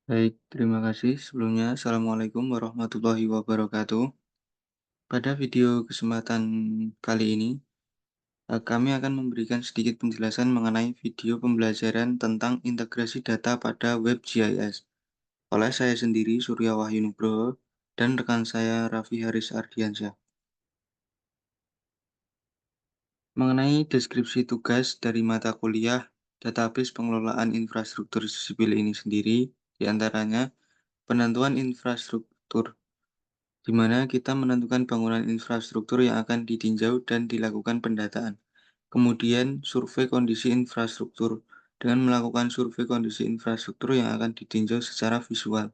Baik, terima kasih. Sebelumnya, Assalamualaikum warahmatullahi wabarakatuh. Pada video kesempatan kali ini, kami akan memberikan sedikit penjelasan mengenai video pembelajaran tentang integrasi data pada web GIS oleh saya sendiri, Surya Wahyu Nugroho, dan rekan saya, Raffi Haris Ardiansyah. Mengenai deskripsi tugas dari mata kuliah database pengelolaan infrastruktur sipil ini sendiri, diantaranya penentuan infrastruktur di mana kita menentukan bangunan infrastruktur yang akan ditinjau dan dilakukan pendataan. Kemudian, survei kondisi infrastruktur dengan melakukan survei kondisi infrastruktur yang akan ditinjau secara visual.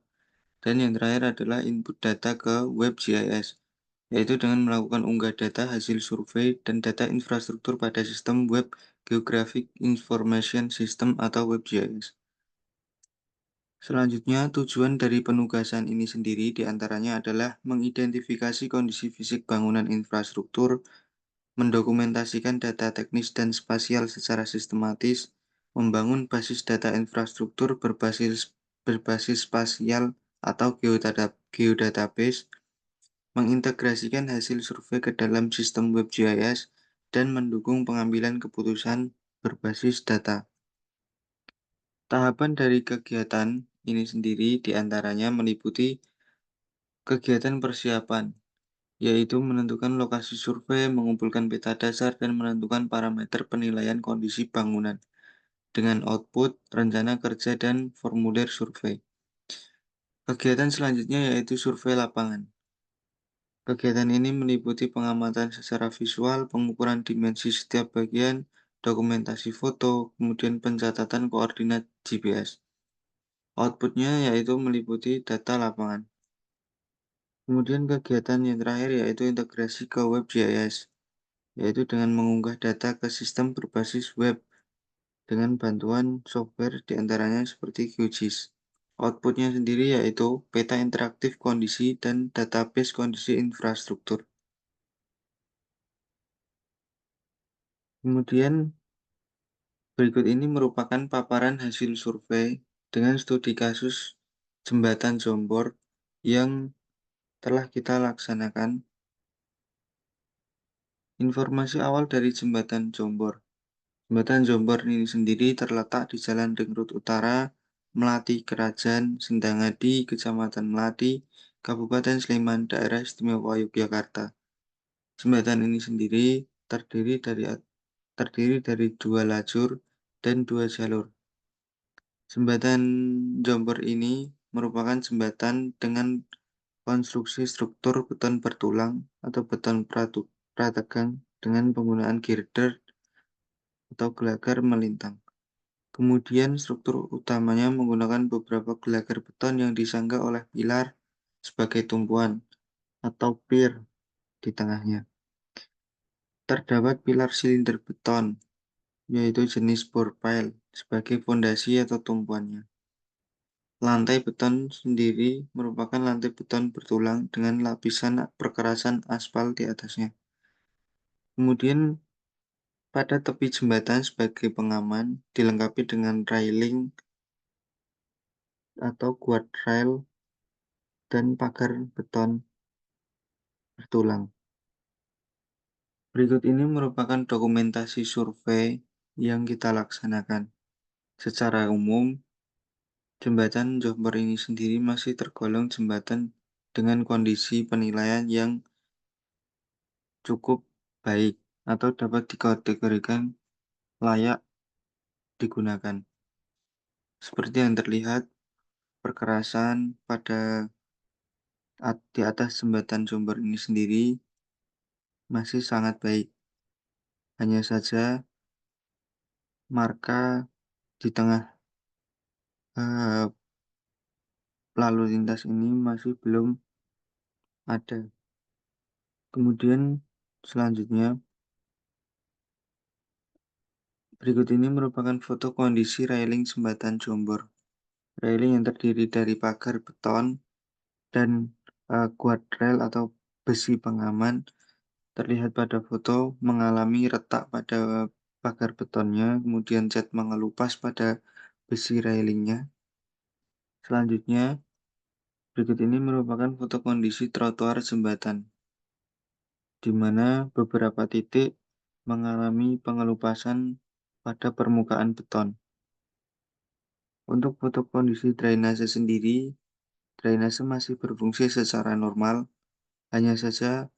Dan yang terakhir adalah input data ke web GIS, yaitu dengan melakukan unggah data hasil survei dan data infrastruktur pada sistem web Geographic Information System atau web GIS. Selanjutnya, tujuan dari penugasan ini sendiri diantaranya adalah mengidentifikasi kondisi fisik bangunan infrastruktur, mendokumentasikan data teknis dan spasial secara sistematis, membangun basis data infrastruktur berbasis spasial atau geodatabase, mengintegrasikan hasil survei ke dalam sistem web GIS, dan mendukung pengambilan keputusan berbasis data. Tahapan dari kegiatan ini sendiri diantaranya meliputi kegiatan persiapan, yaitu menentukan lokasi survei, mengumpulkan peta dasar, dan menentukan parameter penilaian kondisi bangunan dengan output, rencana kerja, dan formulir survei. Kegiatan selanjutnya yaitu survei lapangan. Kegiatan ini meliputi pengamatan secara visual, pengukuran dimensi setiap bagian, dokumentasi foto, kemudian pencatatan koordinat GPS. Outputnya yaitu meliputi data lapangan. Kemudian kegiatan yang terakhir yaitu integrasi ke web GIS, yaitu dengan mengunggah data ke sistem berbasis web dengan bantuan software diantaranya seperti QGIS. Outputnya sendiri yaitu peta interaktif kondisi dan database kondisi infrastruktur. Kemudian berikut ini merupakan paparan hasil survei dengan studi kasus jembatan Jombor yang telah kita laksanakan. Informasi awal dari jembatan Jombor. Jembatan Jombor ini sendiri terletak di Jalan Ring Road Utara, Melati Kerajan, Sendangadi, Kecamatan Melati, Kabupaten Sleman, Daerah Istimewa Yogyakarta. Jembatan ini sendiri terdiri dari dua lajur dan dua jalur. Jembatan Jombor ini merupakan jembatan dengan konstruksi struktur beton bertulang atau beton prategang dengan penggunaan girder atau gelagar melintang. Kemudian struktur utamanya menggunakan beberapa gelagar beton yang disangga oleh pilar sebagai tumpuan atau pier di tengahnya. Terdapat pilar silinder beton, yaitu jenis bore pile, sebagai fondasi atau tumpuannya. Lantai beton sendiri merupakan lantai beton bertulang dengan lapisan perkerasan aspal di atasnya. Kemudian pada tepi jembatan sebagai pengaman dilengkapi dengan railing atau guardrail dan pagar beton bertulang. Berikut ini merupakan dokumentasi survei yang kita laksanakan. Secara umum, jembatan Jombor ini sendiri masih tergolong jembatan dengan kondisi penilaian yang cukup baik atau dapat dikategorikan layak digunakan. Seperti yang terlihat, perkerasan di atas jembatan Jombor ini sendiri masih sangat baik. Hanya saja marka di tengah eh, lalu lintas ini masih belum ada. Kemudian selanjutnya, berikut ini merupakan foto kondisi railing jembatan Jombor. Railing yang terdiri dari pagar beton dan guardrail atau besi pengaman terlihat pada foto mengalami retak pada pagar betonnya, kemudian cat mengelupas pada besi railingnya. Selanjutnya, berikut ini merupakan foto kondisi trotoar jembatan, di mana beberapa titik mengalami pengelupasan pada permukaan beton. Untuk foto kondisi drainase sendiri, drainase masih berfungsi secara normal, hanya saja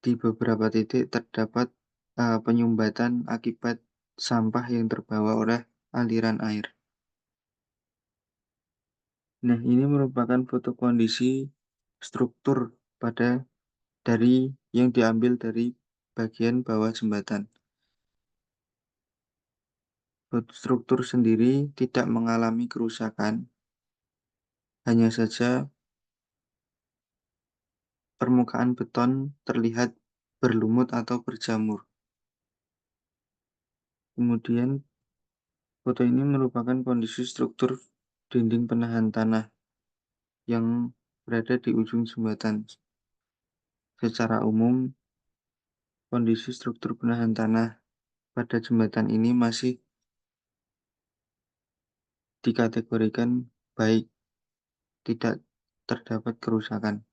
di beberapa titik terdapat penyumbatan akibat sampah yang terbawa oleh aliran air. Nah, ini merupakan foto kondisi struktur pada dari yang diambil dari bagian bawah jembatan. Struktur sendiri tidak mengalami kerusakan, hanya saja permukaan beton terlihat berlumut atau berjamur. Kemudian, foto ini merupakan kondisi struktur dinding penahan tanah yang berada di ujung jembatan. Secara umum, kondisi struktur penahan tanah pada jembatan ini masih dikategorikan baik, tidak terdapat kerusakan.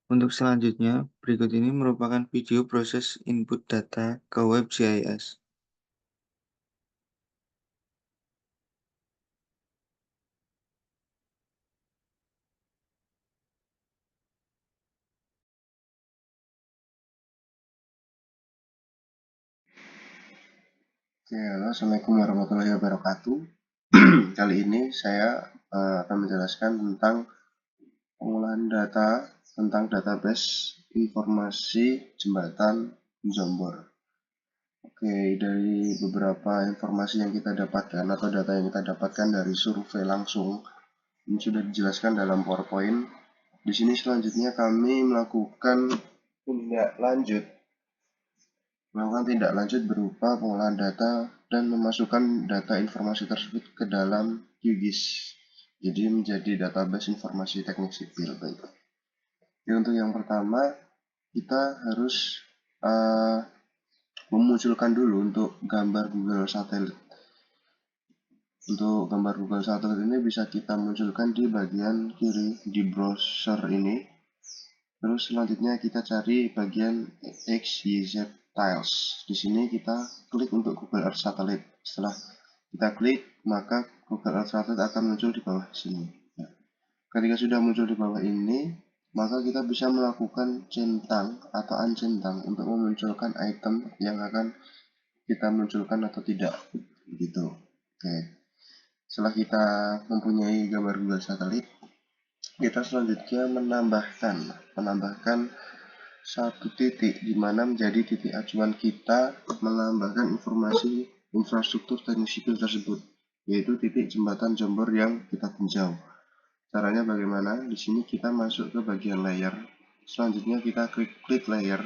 Untuk selanjutnya, berikut ini merupakan video proses input data ke web GIS. Oke, halo, Assalamualaikum warahmatullahi wabarakatuh. Kali ini saya akan menjelaskan tentang pengolahan data tentang database informasi jembatan Jombor. Oke, dari beberapa informasi yang kita dapatkan atau data yang kita dapatkan dari survei langsung, ini sudah dijelaskan dalam PowerPoint. Di sini selanjutnya kami melakukan tindak lanjut berupa pengolahan data dan memasukkan data informasi tersebut ke dalam QGIS, jadi menjadi database informasi teknik sipil. Baik. Jadi untuk yang pertama, kita harus memunculkan dulu untuk gambar Google Satelit. Untuk gambar Google Satelit ini bisa kita munculkan di bagian kiri di browser ini. Terus selanjutnya kita cari bagian XYZ Tiles. Di sini kita klik untuk Google Earth Satellite. Setelah kita klik, maka Google Earth Satellite akan muncul di bawah sini. Nah, ketika sudah muncul di bawah ini, maka kita bisa melakukan centang atau uncentang untuk memunculkan item yang akan kita munculkan atau tidak. Begitu. Oke. Setelah kita mempunyai gambar Google Satellite, kita selanjutnya menambahkan satu titik di mana menjadi titik acuan kita menambahkan informasi infrastruktur teknik sipil tersebut, yaitu titik jembatan Jombor yang kita tinjau. Caranya bagaimana? Di sini kita masuk ke bagian layer, selanjutnya kita klik layer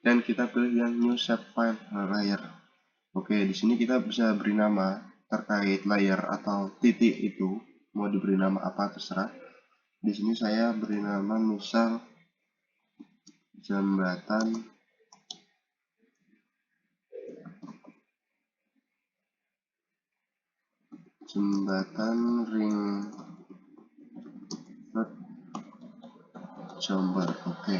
dan kita pilih yang new shapefile layer. Oke, di sini kita bisa beri nama terkait layer atau titik itu, mau diberi nama apa terserah. Di sini saya beri nama misal jembatan ring road Jombor. Oke.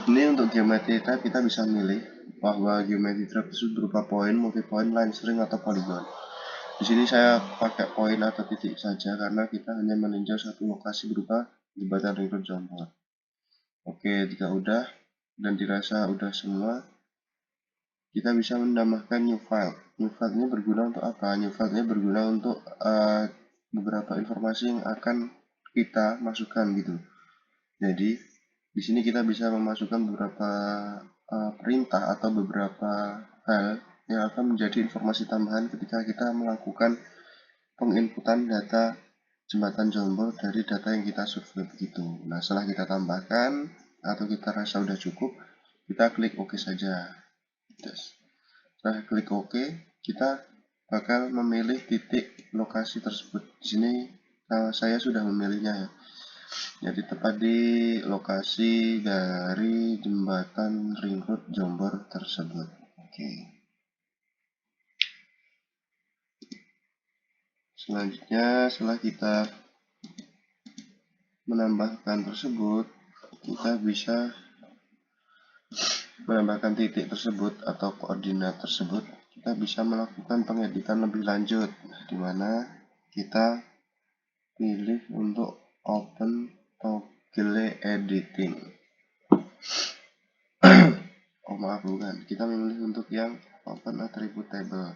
Ini untuk geometri type kita bisa milih bahwa geometri type tersebut berupa poin, multi-point, line string atau polygon. Di sini saya pakai poin atau titik saja karena kita hanya meninjau satu lokasi berupa jembatan ring road Jombor. Oke, jika udah dan dirasa udah semua, kita bisa menambahkan new file. New file ini berguna untuk apa? New file ini berguna untuk beberapa informasi yang akan kita masukkan gitu. Jadi di sini kita bisa memasukkan beberapa perintah atau beberapa hal yang akan menjadi informasi tambahan ketika kita melakukan penginputan data jembatan Jombor dari data yang kita survei begitu. Nah, setelah kita tambahkan atau kita rasa sudah cukup, kita klik OK saja. Setelah klik OK, kita bakal memilih titik lokasi tersebut. Di sini saya sudah memilihnya ya. Jadi tepat di lokasi dari jembatan ring road Jombor tersebut. Oke. Selanjutnya, setelah kita menambahkan tersebut, kita bisa menambahkan titik tersebut atau koordinat tersebut. Kita bisa melakukan pengeditan lebih lanjut, di mana kita pilih untuk open toggle editing. Oh maaf, bukan, kita memilih untuk yang open attribute table.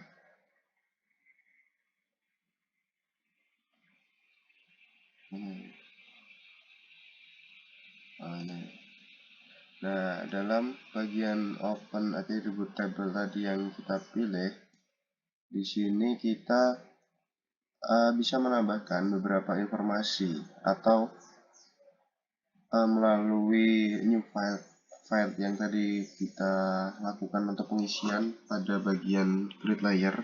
Nah, dalam bagian open attribute table tadi yang kita pilih, di sini kita bisa menambahkan beberapa informasi atau melalui new file yang tadi kita lakukan untuk pengisian pada bagian grid layer.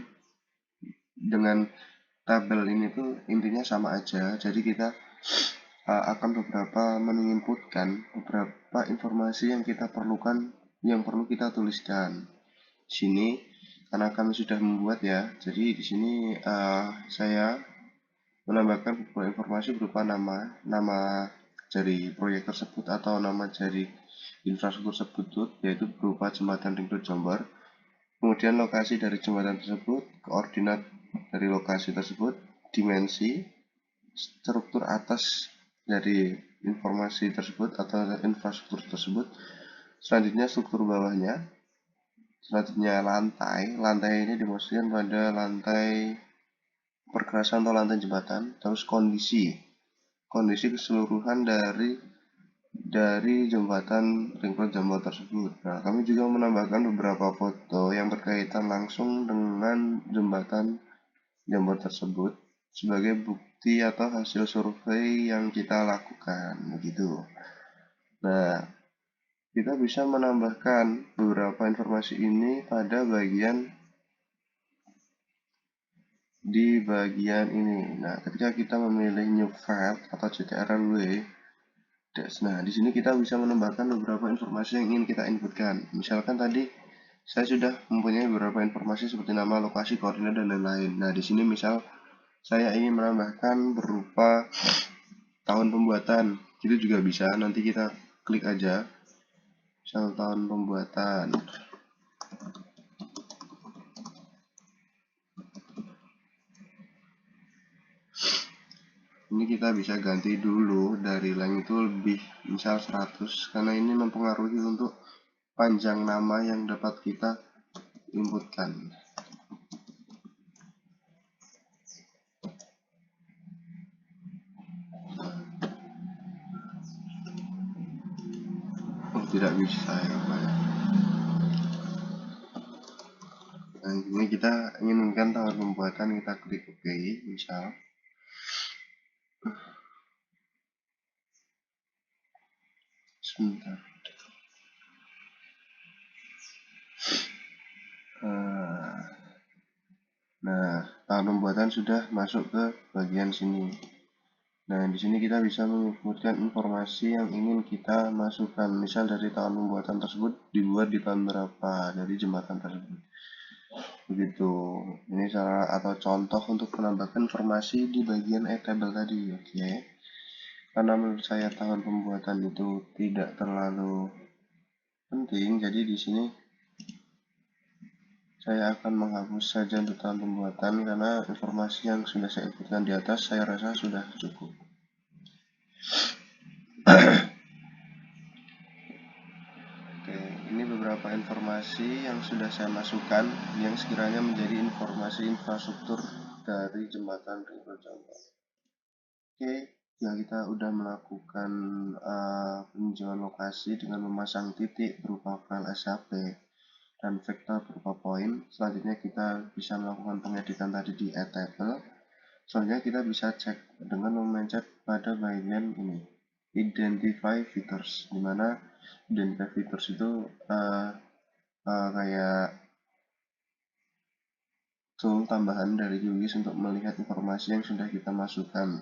Dengan tabel ini tuh intinya sama aja, jadi kita akan menginputkan beberapa informasi yang kita perlukan, yang perlu kita tuliskan. Di sini karena kami sudah membuat ya, jadi di sini saya menambahkan beberapa informasi berupa nama dari proyek tersebut atau nama dari infrastruktur tersebut, yaitu berupa jembatan Ring Road Jombor. Kemudian lokasi dari jembatan tersebut, koordinat dari lokasi tersebut, dimensi, struktur atas dari informasi tersebut atau infrastruktur tersebut, selanjutnya struktur bawahnya, selanjutnya lantai ini dimaksudkan pada lantai perkerasan atau lantai jembatan, terus kondisi keseluruhan dari jembatan Ring Road Jombor tersebut. Nah, kami juga menambahkan beberapa foto yang berkaitan langsung dengan jembatan Jombor tersebut sebagai bukti atau hasil survei yang kita lakukan, begitu. Nah, kita bisa menambahkan beberapa informasi ini pada di bagian ini. Nah, ketika kita memilih new file atau ctrl-w, nah di sini kita bisa menambahkan beberapa informasi yang ingin kita inputkan. Misalkan tadi saya sudah mempunyai beberapa informasi seperti nama, lokasi, koordinat, dan lain-lain. Nah, di sini misal saya ingin menambahkan berupa tahun pembuatan, itu juga bisa. Nanti kita klik aja, misal tahun pembuatan. Ini kita bisa ganti dulu dari line itu lebih, misal 100, karena ini mempengaruhi untuk panjang nama yang dapat kita inputkan. Oh, tidak bisa ya, Pak. Nah, ini kita inginkan tahun pembuatan, kita klik OK, misal. Sebentar. Nah, tahun pembuatan sudah masuk ke bagian sini. Nah, di sini kita bisa menginputkan informasi yang ingin kita masukkan. Misal dari tahun pembuatan tersebut dibuat di tahun berapa dari jembatan tersebut. Begitu. Ini salah atau contoh untuk menambahkan informasi di bagian table tadi. Oke. Karena menurut saya tahun pembuatan itu tidak terlalu penting, jadi di sini saya akan menghapus saja untuk tahun pembuatan karena informasi yang sudah saya inputkan di atas saya rasa sudah cukup. Oke, ini beberapa informasi yang sudah saya masukkan yang sekiranya menjadi informasi infrastruktur dari jembatan Ring Road Jombor. Oke, ya kita udah melakukan peninjauan lokasi dengan memasang titik berupa file SHP dan vektor berupa poin. Selanjutnya kita bisa melakukan pengeditan tadi di add table. Selanjutnya kita bisa cek dengan memencet pada bagian ini, identify features, dimana identify features itu kayak tool tambahan dari QGIS untuk melihat informasi yang sudah kita masukkan.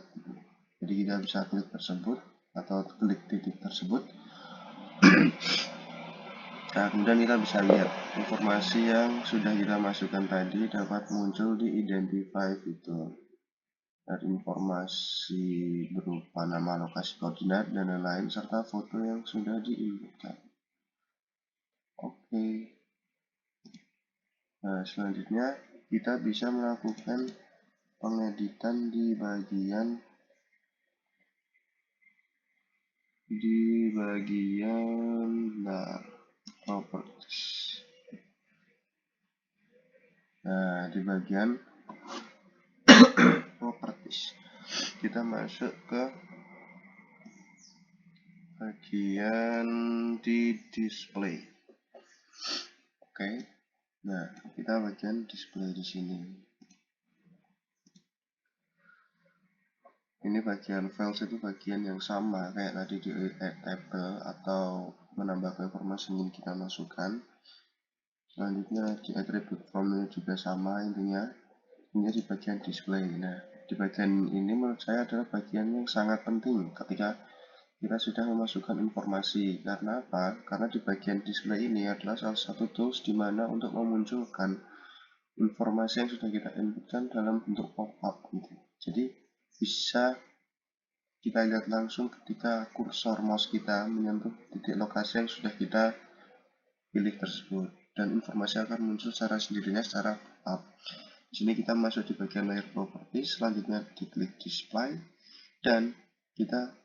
Jadi kita bisa klik tersebut atau klik titik tersebut. Nah, kemudian kita bisa lihat informasi yang sudah kita masukkan tadi dapat muncul di identify fitur. dan informasi berupa nama, lokasi, koordinat, dan lain-lain, serta foto yang sudah diinputkan. Oke. Nah, selanjutnya kita bisa melakukan pengeditan di bagian properties. Nah, di bagian properties kita masuk ke bagian di display. Oke. Nah, kita bagian display di sini. Ini bagian files itu bagian yang sama kayak tadi di add table atau menambahkan informasi yang ingin kita masukkan. Selanjutnya di attribute form juga sama intinya. Ini di bagian display. Nah, di bagian ini menurut saya adalah bagian yang sangat penting ketika kita sudah memasukkan informasi. Karena apa? Karena di bagian display ini adalah salah satu tools di mana untuk memunculkan informasi yang sudah kita inputkan dalam bentuk pop-up gitu. Jadi bisa kita lihat langsung ketika kursor mouse kita menyentuh titik lokasi yang sudah kita pilih tersebut, dan informasi akan muncul secara sendirinya secara pop-up. Di sini kita masuk di bagian layer property, selanjutnya diklik display dan kita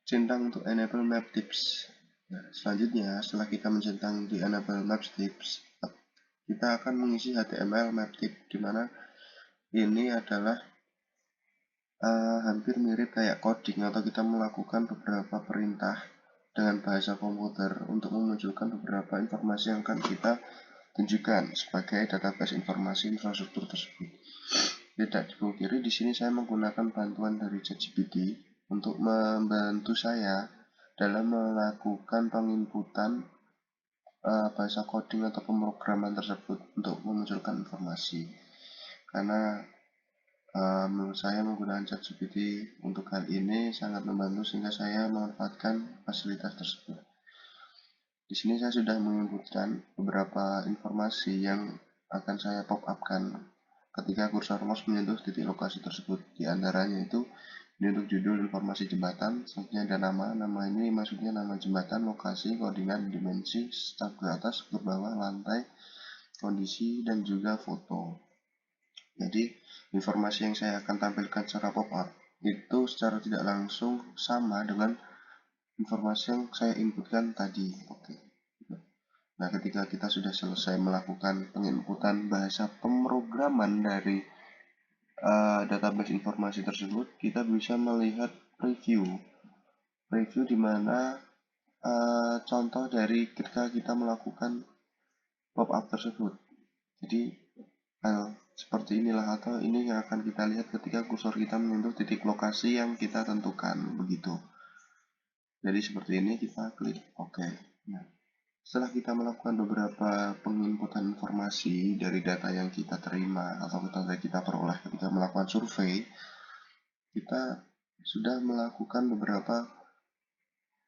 centang untuk enable map tips. Nah, selanjutnya setelah kita mencentang di enable map tips, kita akan mengisi HTML map tip, di mana ini adalah hampir mirip kayak coding atau kita melakukan beberapa perintah dengan bahasa komputer untuk memunculkan beberapa informasi yang akan kita tunjukkan sebagai database informasi infrastruktur tersebut. Tidak dipungkiri, di sini saya menggunakan bantuan dari ChatGPT untuk membantu saya dalam melakukan penginputan bahasa coding atau pemrograman tersebut untuk memunculkan informasi. Karena menurut saya menggunakan ChatGPT untuk hal ini sangat membantu sehingga saya memanfaatkan fasilitas tersebut. Di sini saya sudah menginputkan beberapa informasi yang akan saya pop-upkan ketika kursor mouse menyentuh titik lokasi tersebut. Di antaranya itu ini untuk judul informasi jembatan, selanjutnya ada nama ini maksudnya nama jembatan, lokasi, koordinat, dimensi, start ke atas, ke bawah, lantai, kondisi, dan juga foto. Jadi informasi yang saya akan tampilkan secara pop-up itu secara tidak langsung sama dengan informasi yang saya inputkan tadi. Oke. Nah, ketika kita sudah selesai melakukan penginputan bahasa pemrograman dari database informasi tersebut, kita bisa melihat preview di mana contoh dari ketika kita melakukan pop-up tersebut. Jadi seperti inilah, atau ini yang akan kita lihat ketika kursor kita menyentuh titik lokasi yang kita tentukan, begitu. Jadi seperti ini, kita klik OK. Nah, setelah kita melakukan beberapa penginputan informasi dari data yang kita terima atau data yang kita peroleh ketika melakukan survei, kita sudah melakukan beberapa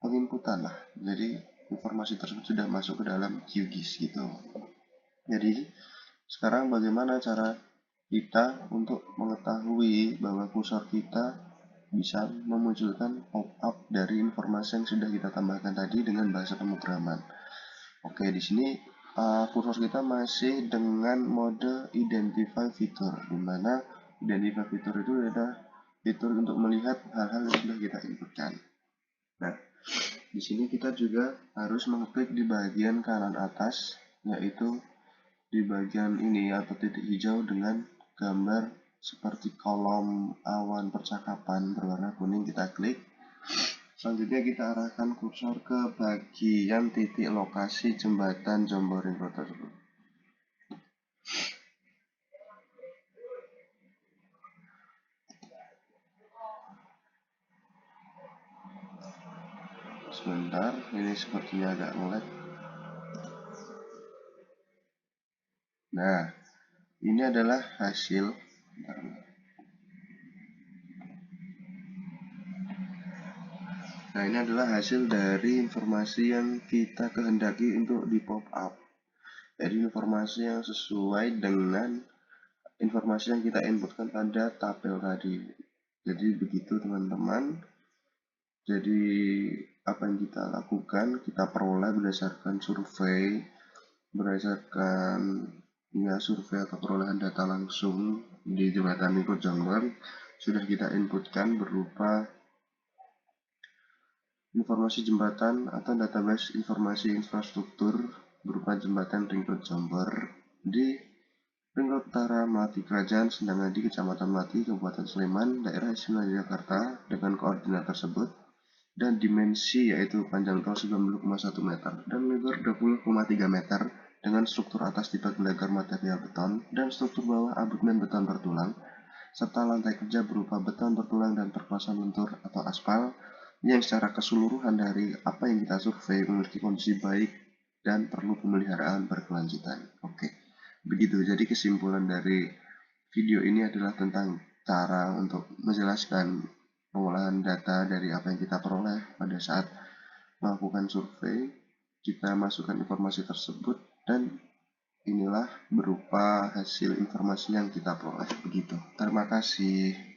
penginputan lah. Jadi informasi tersebut sudah masuk ke dalam QGIS gitu. Jadi sekarang bagaimana cara kita untuk mengetahui bahwa kursor kita bisa memunculkan pop-up dari informasi yang sudah kita tambahkan tadi dengan bahasa pemrograman. Oke, di sini kursor kita masih dengan mode identify fitur, di mana identify fitur itu adalah fitur untuk melihat hal-hal yang sudah kita inputkan. Nah, di sini kita juga harus mengklik di bagian kanan atas, yaitu di bagian ini atau titik hijau dengan gambar seperti kolom awan percakapan berwarna kuning, kita klik. Selanjutnya kita arahkan kursor ke bagian titik lokasi jembatan Jomboring Road tersebut. Sebentar, ini sepertinya agak ngelag. Nah, ini adalah hasil. Nah, ini adalah hasil dari informasi yang kita kehendaki untuk di pop up. Jadi informasi yang sesuai dengan informasi yang kita inputkan pada tabel tadi. Jadi begitu teman-teman. Jadi apa yang kita lakukan, kita peroleh berdasarkan survei, berdasarkan survei atau perolehan data langsung di jembatan Lingkod Jongwer sudah kita inputkan berupa informasi jembatan atau database informasi infrastruktur berupa jembatan Ring Road Jember di Ring Road Utara Melati Kerajaan Sendangadi Kecamatan Melati Kabupaten Sleman Daerah Istimewa Yogyakarta dengan koordinat tersebut dan dimensi yaitu panjang tol 90,1 meter dan lebar 20,3 meter dengan struktur atas tipe gelegar material beton dan struktur bawah abutmen beton bertulang serta lantai kerja berupa beton bertulang dan perkuasaan lentur atau aspal yang secara keseluruhan dari apa yang kita survei memiliki kondisi baik dan perlu pemeliharaan berkelanjutan. Oke, begitu. Jadi kesimpulan dari video ini adalah tentang cara untuk menjelaskan pengolahan data dari apa yang kita peroleh pada saat melakukan survei. Kita masukkan informasi tersebut dan inilah berupa hasil informasi yang kita peroleh. Begitu. Terima kasih.